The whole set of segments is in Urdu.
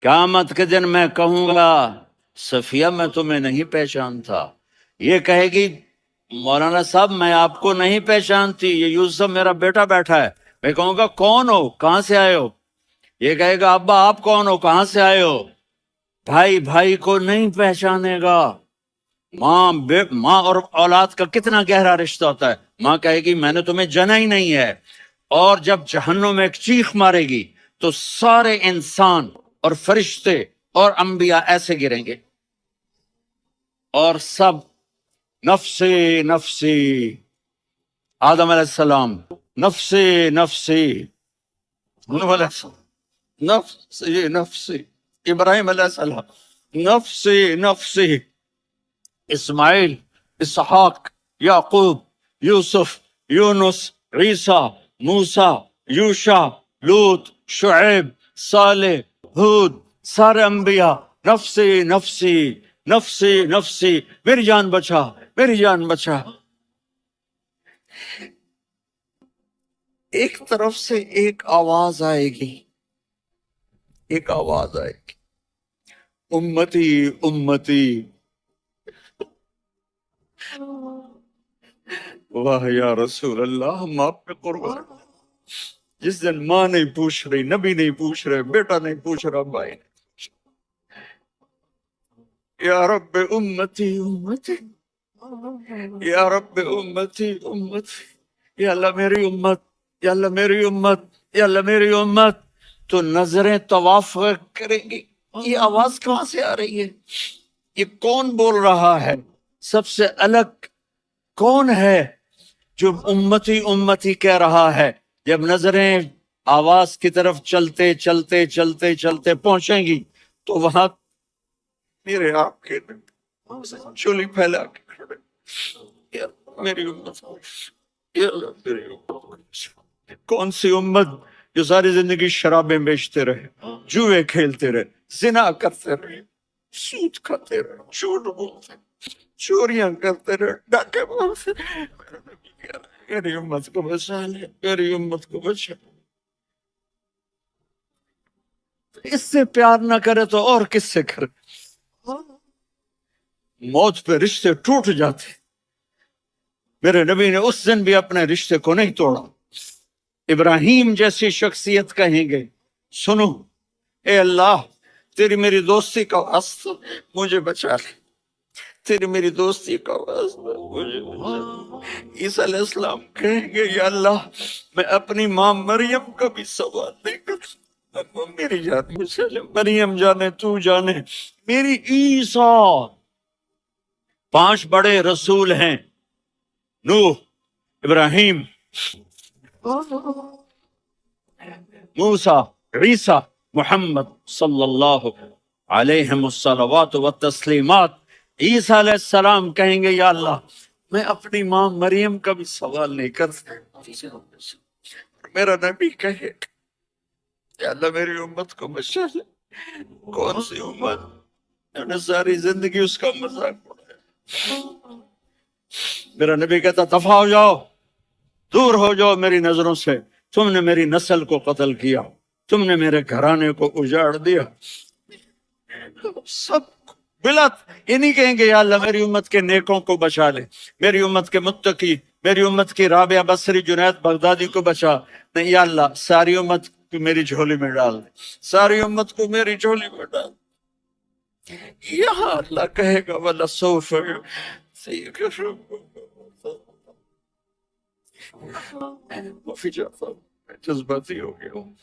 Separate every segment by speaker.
Speaker 1: قیامت کے دن میں کہوں گا صفیہ میں تمہیں نہیں پہچانتا، یہ کہے گی مولانا صاحب میں آپ کو نہیں پہچانتی، یہ یوسف میرا بیٹا بیٹھا ہے۔ میں کہوں گا کون ہو، کہاں سے آئے ہو؟ یہ کہے گا ابا آپ کون ہو، کہاں سے آئے ہو؟ بھائی بھائی کو نہیں پہچانے گا۔ ماں اور اولاد کا کتنا گہرا رشتہ ہوتا ہے۔ ماں کہے گی میں نے تمہیں جنا ہی نہیں ہے، اور جب جہنم میں ایک چیخ مارے گی تو سارے انسان اور فرشتے اور انبیاء ایسے گریں گے، اور سب نفسی نفسی، آدم علیہ السلام نفسی نفسی، نوح علیہ السلام نفسی نفسی، ابراہیم علیہ السلام نفسی نفسی، اسماعیل، اسحاق، یعقوب، یوسف، یونس، عیسیٰ، موسیٰ، یوشع، لوط، شعیب، صالح، ہود، سارے انبیاء نفسی نفسی نفسی نفسی، میری جان بچا، میری جان بچا۔ ایک طرف سے ایک آواز آئے گی، ایک آواز آئے گی، امتی امتی۔ واہ یا رسول اللہ، ہم آپ پہ قربان۔ جس دن ماں نہیں پوچھ رہی، نبی نہیں پوچھ رہے، بیٹا نہیں پوچھ رہا، بھائی نہیں پوچھ رہا، یا رب امتی امتی، یا رب امتی امتی، یا اللہ میری امت، یا اللہ میری امت، یا اللہ میری امت۔ تو نظریں طواف کریں گی، یہ آواز کہاں سے آ رہی ہے؟ یہ کون بول رہا ہے؟ سب سے الگ کون ہے جو امتی امتی کہہ رہا ہے؟ جب نظریں آواز کی طرف چلتے چلتے چلتے چلتے پہنچیں گی تو وہاں میرے آپ کے چولی پھیلا کے کھڑے، یا میری امت، یا اللہ میری امت۔ کون سی امت جو ساری زندگی شرابیں بیچتے رہے، جوئے کھیلتے رہے، زنا کرتے رہے، سود کھاتے رہے، جھوٹ بولتے رہے، چوریاں کرتے رہے، ڈاکے مارتے رہے، میری امت کو بچا لے، میری امت کو بچا لے۔ اس سے پیار نہ کرے تو اور کس سے کرے؟ موت پہ رشتے ٹوٹ جاتے، میرے نبی نے اس دن بھی اپنے رشتے کو نہیں توڑا۔ ابراہیم جیسی شخصیت کہیں گے سنو اے اللہ تیری میری دوستی کا واسطہ مجھے بچا لے، تیری میری دوستی کا واسطہ مجھے بچا لے۔ عیسیٰ علیہ السلام کہیں گے یا اللہ میں اپنی ماں مریم کا بھی سوال نہیں کرتا، میری جان مجھے لے، مریم جانے تو جانے میری عیسیٰ۔ 5 بڑے رسول ہیں، نوح، ابراہیم، موسیٰ، عیسیٰ، محمد صلی اللہ علیہ الصلوات والتسلیمات۔ عیسیٰ علیہ السلام کہیں گے یا اللہ میں اپنی ماں مریم کا بھی سوال نہیں کر سکتا۔ میرا نبی کہے یا اللہ میری امت کو بچا لے۔ کون سی امت میں نے ساری زندگی اس کا مذاق اڑایا؟ میرا نبی کہتا دفع ہو جاؤ، دور ہو جاؤ میری نظروں سے، تم نے میری نسل کو قتل کیا، تم نے میرے گھرانے کو اجاڑ دیا۔ سب بلت یہ نہیں کہیں گے یا اللہ میری امت کے نیکوں کو بچا لے، میری امت کے متقی، میری امت کی رابعہ بصری، جنید بغدادی کو بچا، نہیں یا اللہ ساری امت کو میری جھولی میں ڈال دے، ساری امت کو میری جھولی میں ڈال دے۔ یہاں اللہ کہے گا وَلَسَوْفَ وفی جعفر جذباتی ہو گیا ہوں۔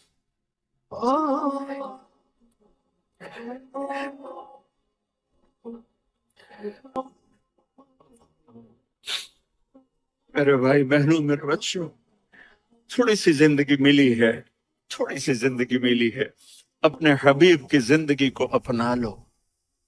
Speaker 1: میرے بھائی بہنوں، میرے بچوں، تھوڑی سی زندگی ملی ہے، تھوڑی سی زندگی ملی ہے، اپنے حبیب کی زندگی کو اپنا لو۔